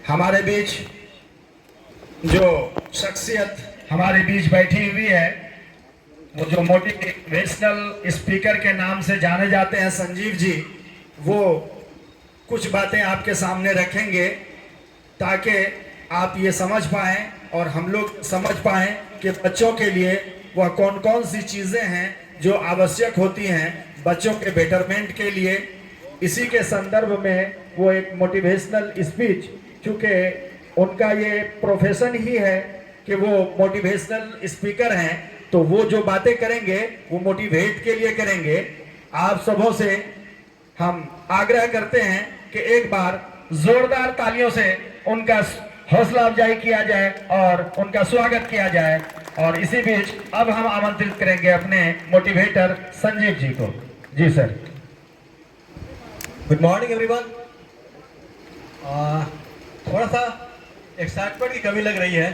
हमारे बीच जो शख्सियत हमारे बीच बैठी हुई है, वो जो मोटिवेशनल स्पीकर के नाम से जाने जाते हैं संजीव जी, वो कुछ बातें आपके सामने रखेंगे ताकि आप ये समझ पाएं और हम लोग समझ पाएं कि बच्चों के लिए वह कौन कौन सी चीज़ें हैं जो आवश्यक होती हैं बच्चों के बेटरमेंट के लिए। इसी के संदर्भ में वो एक मोटिवेशनल स्पीच, चूँकि उनका ये प्रोफेशन ही है कि वो मोटिवेशनल स्पीकर हैं, तो वो जो बातें करेंगे वो मोटिवेट के लिए करेंगे। आप सबों से हम आग्रह करते हैं कि एक बार जोरदार तालियों से उनका हौसला अफजाई किया जाए और उनका स्वागत किया जाए। और इसी बीच अब हम आमंत्रित करेंगे अपने मोटिवेटर संजीव जी को। जी सर। Good morning everyone. थोड़ा सा एक्साइटमेंट की कमी लग रही है।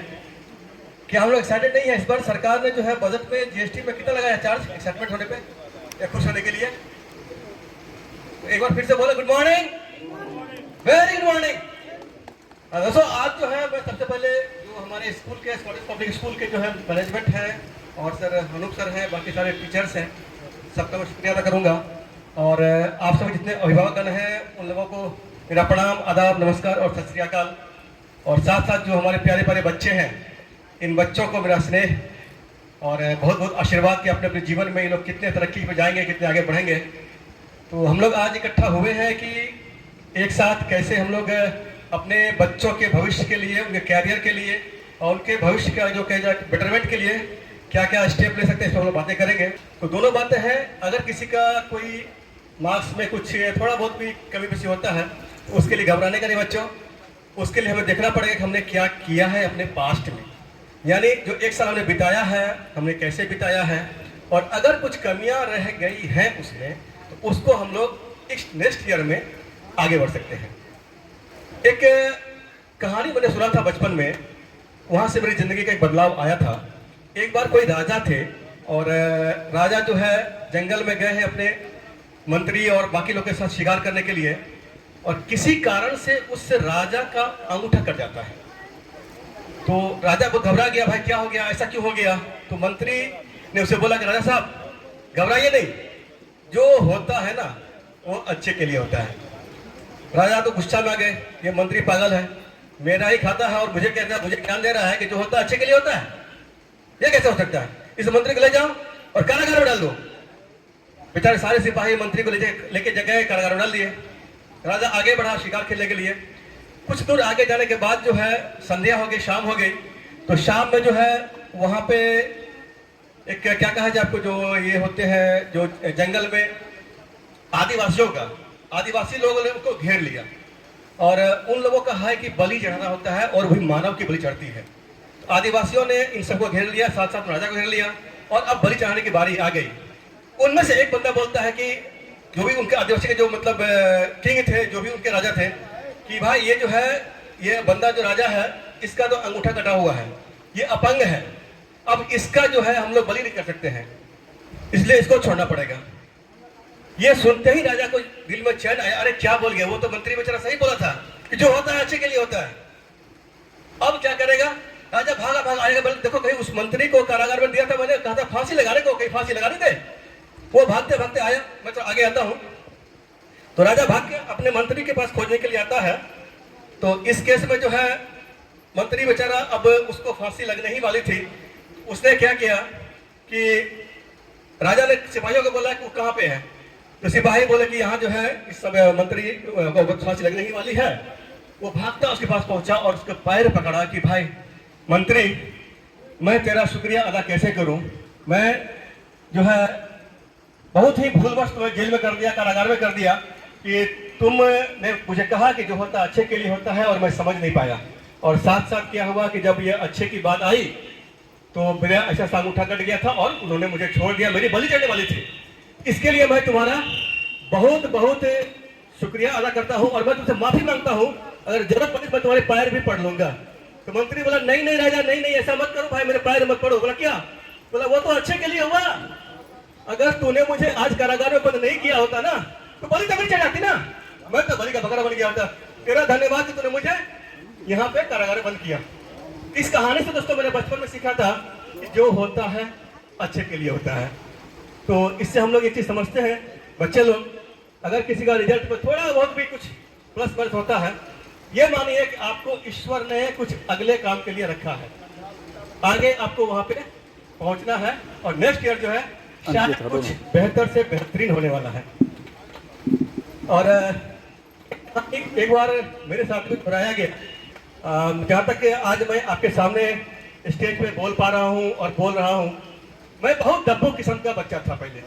क्या हम लोग एक्साइटेड नहीं है? इस बार सरकार ने जो है बजट में जीएसटी में कितना लगाया चार्ज एक्साइटमेंट होने पे या खुश होने के लिए? एक बार फिर से बोले good morning, very good morning. दोस्तों आज जो है मैं सबसे पहले जो हमारे स्कूल के पब्लिक स्कूल के जो है मैनेजमेंट है और सर अनूप सर हैं, बाकी सारे टीचर्स हैं, सबका मैं शुक्रिया अदा करूँगा। और आप सभी जितने अभिभावकगण हैं उन लोगों को मेरा प्रणाम, आदाब, नमस्कार और सत श्री अकाल। और साथ साथ जो हमारे प्यारे प्यारे बच्चे हैं, इन बच्चों को मेरा स्नेह और बहुत बहुत आशीर्वाद कि अपने अपने जीवन में ये लोग कितने तरक्की पे जाएंगे, कितने आगे बढ़ेंगे। तो हम लोग आज इकट्ठा हुए हैं कि एक साथ कैसे हम लोग अपने बच्चों के भविष्य के लिए, उनके कैरियर के लिए और उनके भविष्य का जो कह जाए बेटरमेंट के लिए क्या क्या स्टेप ले सकते हैं, इस पर हम लोग बातें करेंगे। तो दोनों बातें हैं, अगर किसी का कोई मार्क्स में कुछ थोड़ा बहुत भी कमी पेशी होता है तो उसके लिए घबराने का नहीं बच्चों। उसके लिए हमें देखना पड़ेगा कि हमने क्या किया है अपने पास्ट में, यानी जो एक साल हमने बिताया है हमने कैसे बिताया है, और अगर कुछ कमियां रह गई हैं उसमें तो उसको हम लोग इस नेक्स्ट ईयर में आगे बढ़ सकते हैं। एक कहानी मैंने सुना था बचपन में, वहाँ से मेरी ज़िंदगी का एक बदलाव आया था। एक बार कोई राजा थे और राजा जो है जंगल में गए हैं अपने मंत्री और बाकी लोग के साथ शिकार करने के लिए, और किसी कारण से उस राजा का अंगूठा कट जाता है। तो राजा बहुत घबरा गया, भाई क्या हो गया, ऐसा क्यों हो गया? तो मंत्री ने उसे बोला कि राजा साहब घबराइए नहीं, जो होता है ना वो अच्छे के लिए होता है। राजा तो गुस्सा में आ गए, ये मंत्री पागल है, मेरा ही खाता है और मुझे कहता है, मुझे ज्ञान दे रहा है कि जो होता है अच्छे के लिए होता है, ये कैसे हो सकता है? इस मंत्री को ले जाओ और कारागार में डाल दो। बेचारे सारे सिपाही मंत्री को लेके जगह कारागार में डाल दिए। राजा आगे बढ़ा शिकार खेलने के लिए। कुछ दूर आगे जाने के बाद जो है संध्या हो गई, शाम हो गई। तो शाम में जो है वहाँ पे एक क्या कहा जाए आपको, जो ये होते हैं जो जंगल में आदिवासियों का, आदिवासी लोगों ने उनको घेर लिया और उन लोगों का है कि बलि चढ़ाना होता है और वही मानव की बलि चढ़ती है। तो आदिवासियों ने इन सबको घेर लिया, साथ साथ राजा को घेर लिया और अब बलि चढ़ाने की बारी आ गई। उनमें से एक बंदा बोलता है कि जो भी उनके आदिवासी के जो मतलब किंग थे, जो भी उनके राजा थे, कि भाई ये जो है ये बंदा जो राजा है इसका तो अंगूठा कटा हुआ है, ये अपंग है, अब इसका जो है हम लोग बलि नहीं कर सकते हैं, इसलिए इसको छोड़ना पड़ेगा। ये सुनते ही राजा को दिल में चैन आया, अरे क्या बोल गया, वो तो मंत्री बेचारा सही बोला था कि जो होता है अच्छे के लिए होता है। अब क्या करेगा? राजा भागा भागा आएगा, बोले देखो कहीं उस मंत्री को कारागार में दिया था, मैंने कहा था फांसी लगाने को, कहीं फांसी लगाने थे। वो भागते भागते आया, मैं तो आगे आता हूं। तो राजा भाग के अपने मंत्री के पास खोजने के लिए आता है। तो इस केस में जो है मंत्री बेचारा अब उसको फांसी लगने ही वाली थी। उसने क्या किया कि राजा ने सिपाहियों को बोला कि वो कहाँ पे है। तो सिपाही बोले कि यहाँ जो है इस समय मंत्री को फांसी लगने ही वाली है। वो भागता उसके पास पहुंचा और उसके पैर पकड़ा कि भाई मंत्री, मैं तेरा शुक्रिया अदा कैसे करूं, मैं जो है बहुत ही भूलवश तुम्हें जेल में कर दिया, कारागार में कर दिया कि तुमने मुझे कहा कि जो होता अच्छे के लिए होता है और मैं समझ नहीं पाया। और साथ साथ क्या हुआ कि जब ये अच्छे की बात आई तो मेरा ऐसा सा अंगूठा कट गया था और उन्होंने मुझे छोड़ दिया, मेरी बलि चढ़ने वाली थी। इसके लिए मैं तुम्हारा बहुत बहुत शुक्रिया अदा करता हूं और मैं तुमसे माफी मांगता हूं, अगर जरूरत पड़ी मैं तुम्हारे पैर भी पड़ लूंगा। तो मंत्री बोला नहीं नहीं राजा, नहीं नहीं ऐसा मत करो भाई, मेरे पैर मत पड़ो। बोला क्या? बोला वो तो अच्छे के लिए हुआ, अगर तूने मुझे आज कारागार में बंद नहीं किया होता ना तो बलि तभी चढ़ जाती ना, मैं तो बलि का बकरा बन गया होता। तेरा धन्यवाद कि तूने मुझे यहाँ पे कारागार बंद किया। इस कहानी से दोस्तों मैंने बचपन में सीखा था कि जो होता है अच्छे के लिए होता है। तो इससे हम लोग एक चीज समझते हैं, बच्चे लोग, अगर किसी का रिजल्ट में थोड़ा बहुत भी कुछ प्लस माइनस होता है, ये मानिए कि आपको ईश्वर ने कुछ अगले काम के लिए रखा है, आगे आपको वहां पे पहुंचना है और नेक्स्ट ईयर जो है शायद कुछ बेहतर से बेहतरीन होने वाला है। और एक बार मेरे साथ कुछ बनाया गया, जहाँ तक कि आज मैं आपके सामने स्टेज पे बोल पा रहा हूँ और बोल रहा हूँ, मैं बहुत डब्बू किस्म का बच्चा था। पहले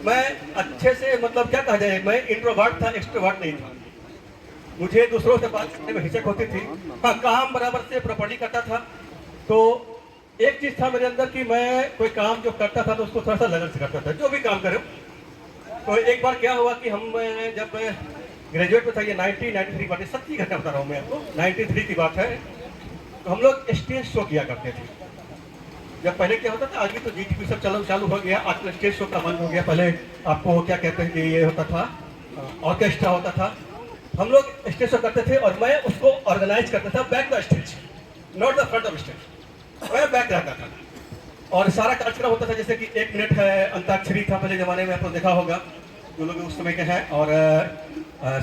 मैं अच्छे से, मतलब क्या कहा जाए, मैं इंट्रोवर्ट था, एक्सट्रोवर्ट नहीं था। मुझे दूसरों से बात करने में हिचक होती थी। हाँ, काम बराबर से प्रॉपर्ली करता था। तो एक चीज था मेरे अंदर कि मैं कोई काम जो करता था तो उसको थोड़ा सा लगन से करता था, जो भी काम करो। तो एक बार क्या हुआ कि हम जब ग्रेजुएट में था, ये 1993 बात है, सच्ची घटना बता रहा हूँ मैं आपको, 93 की बात है। तो हम लोग स्टेज शो किया करते थे। जब पहले क्या होता था, आगे तो जीटीपी सब चालू हो गया, आज तो स्टेज शो का बंद हो गया। पहले आपको क्या कहते हैं कि ये होता था, ऑर्केस्ट्रा होता था, हम लोग स्टेज शो करते थे और मैं उसको ऑर्गेनाइज करता था, back the stage, not the front of stage. मैं बैक रहता था और सारा कार्यक्रम होता था, जैसे कि 1 मिनट है, अंताक्षरी था पहले जमाने में, आपको देखा होगा जो लोग उस समय के हैं, और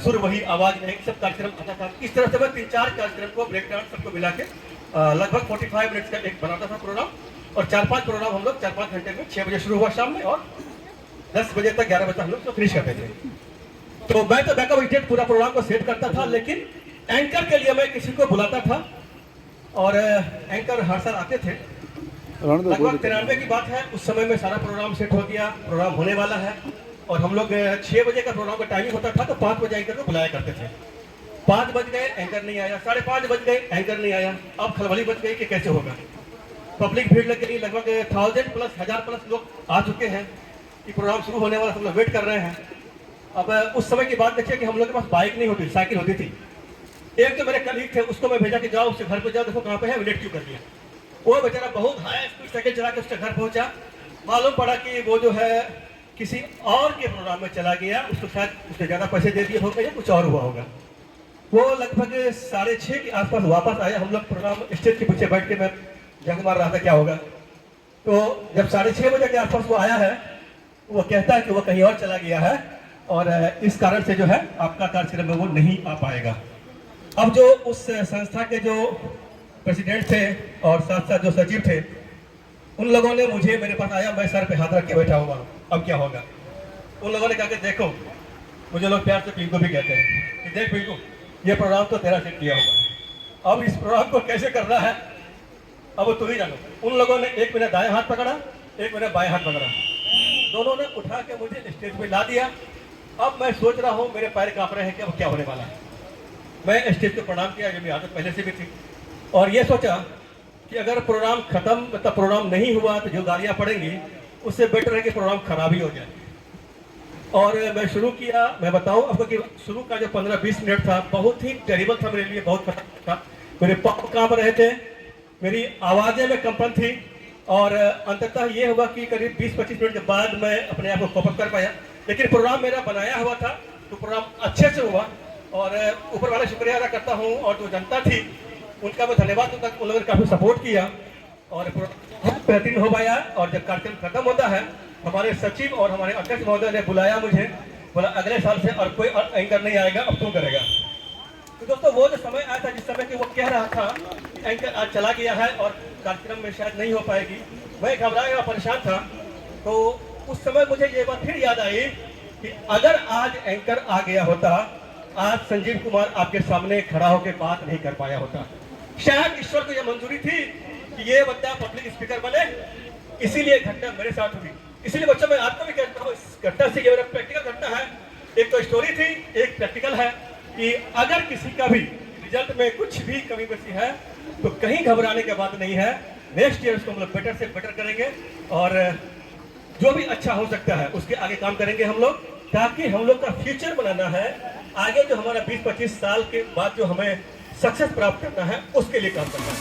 सुर वही आवाज में सब कार्यक्रम आता था। इस तरह से मैं 3-4 कार्यक्रम को, ब्रेक डांस सबको मिला के लगभग 45 मिनट का एक बनाता था प्रोग्राम। और 4-5 प्रोग्राम हम लोग 4-5 घंटे में, 6 बजे शुरू हुआ शाम में और 10 बजे तक, 11 बजे तक हम लोग तो फिनिश करते थे। तो मैं तो बैकअप स्टेज पूरा प्रोग्राम को सेट करता था, लेकिन एंकर के लिए मैं किसी को बुलाता था और एंकर हर साल आते थे। लगभग 93 की बात है, उस समय में सारा प्रोग्राम सेट हो गया, प्रोग्राम होने वाला है और हम लोग 6 बजे का प्रोग्राम का टाइमिंग होता था, तो 5 बजे एंकर को बुलाया करते थे। 5 बज गए, एंकर नहीं आया, 5:30 बज गए, एंकर नहीं आया। अब खलबली बच गई कि कैसे होगा। पब्लिक भीड़ लग गई, लगभग 1000 प्लस 1000 प्लस लोग आ चुके हैं कि प्रोग्राम शुरू होने वाला, सब लोग वेट कर रहे हैं। अब उस समय की बात देखिए कि हम लोग के पास बाइक नहीं होती, साइकिल होती थी। एक जो मेरे कलीग थे, उसको मैं भेजा कि जाओ उसके घर पे जाओ, देखो कहाँ पे है, लेट क्यों कर दिया। वो बेचारा बहुत हाई स्पीड साइकिल चला के उसके घर पहुंचा। मालूम पड़ा कि वो जो है किसी और के प्रोग्राम में चला गया, उसको शायद उसने ज्यादा पैसे दे दिए होंगे या कुछ और हुआ होगा। वो लगभग 6:30 के आसपास वापस आया। हम लोग प्रोग्राम स्टेज के पीछे बैठ के मैं जंग मार रहा था क्या होगा। तो जब 6:30 बजे के आसपास वो आया है, वो कहता है कि वो कहीं और चला गया है और इस कारण से जो है आपका कार्यक्रम में वो नहीं आ पाएगा। अब जो उस संस्था के जो प्रेसिडेंट थे और साथ साथ जो सचिव थे, उन लोगों ने मुझे, मेरे पास आया, मैं सर पे हाथ रख के बैठा हुआ, अब क्या होगा। उन लोगों ने कहा कि देखो, मुझे लोग प्यार से पिंकू भी कहते हैं, कि देख पिंकू, ये प्रोग्राम तो तेरा सेट किया हुआ है, अब इस प्रोग्राम को कैसे करना है अब तुम ही जानो। उन लोगों ने एक मेरा दाएं हाथ पकड़ा, एक मेरा बाएं हाथ पकड़ा, दोनों ने उठा के मुझे स्टेज पे ला दिया। अब मैं सोच रहा हूँ, मेरे पैर कांप रहे हैं कि अब क्या होने वाला है। मैं स्टेज पे प्रणाम किया, जो मेरी आदत पहले से भी थी, और ये सोचा कि अगर प्रोग्राम खत्म, मतलब प्रोग्राम नहीं हुआ तो जो गालियाँ पड़ेंगी उससे बेटर है कि प्रोग्राम खराब ही हो जाए। और मैं शुरू किया। मैं बताऊं आपको कि शुरू का जो 15-20 मिनट था बहुत ही टेरिबल था मेरे लिए, बहुत खतरनाक था। मेरे पाँव कांप रहे थे, मेरी आवाज़ें में कंपन थी और अंततः ये हुआ कि करीब 20-25 मिनट के बाद मैं अपने आप को कोप अप कर पाया। लेकिन प्रोग्राम मेरा बनाया हुआ था तो प्रोग्राम अच्छे से हुआ और ऊपर वाला शुक्रिया अदा करता हूँ। और जो जनता थी उनका मैं धन्यवाद दूँ, उन लोगों ने काफ़ी सपोर्ट किया और बेहतरीन हो पाया। और जब कार्यक्रम खत्म होता है, हमारे सचिव और हमारे अध्यक्ष महोदय ने बुलाया मुझे, बोला अगले साल से और कोई एंकर नहीं आएगा, अब तू करेगा। तो दोस्तों वो जो समय आया था जिस समय कि वो कह रहा था कि एंकर आज चला गया है और कार्यक्रम में शायद नहीं हो पाएगी, मैं घबराया और परेशान था। तो उस समय मुझे ये बात फिर याद आई कि अगर आज एंकर आ गया होता, आज संजीव कुमार आपके सामने खड़ा होकर बात नहीं कर पाया होता। शायद ईश्वर को यह मंजूरी थी कि ये बंदा पब्लिक स्पीकर बने, इसीलिए घटना मेरे साथ हुई। इसीलिए बच्चों मैं आपको भी कहता हूँ, इस घटना से ये मेरा प्रैक्टिकल घटना है। एक तो स्टोरी थी, एक प्रैक्टिकल है कि अगर किसी का भी रिजल्ट में कुछ भी कमी बेसी है तो कहीं घबराने की बात नहीं है। नेक्स्ट ईयर उसको हम लोग बेटर से बेटर करेंगे और जो भी अच्छा हो सकता है उसके आगे काम करेंगे हम लोग, ताकि हम लोग का फ्यूचर बनाना है। आगे जो हमारा 20-25 साल के बाद जो हमें सक्सेस प्राप्त करना है उसके लिए काम करना है।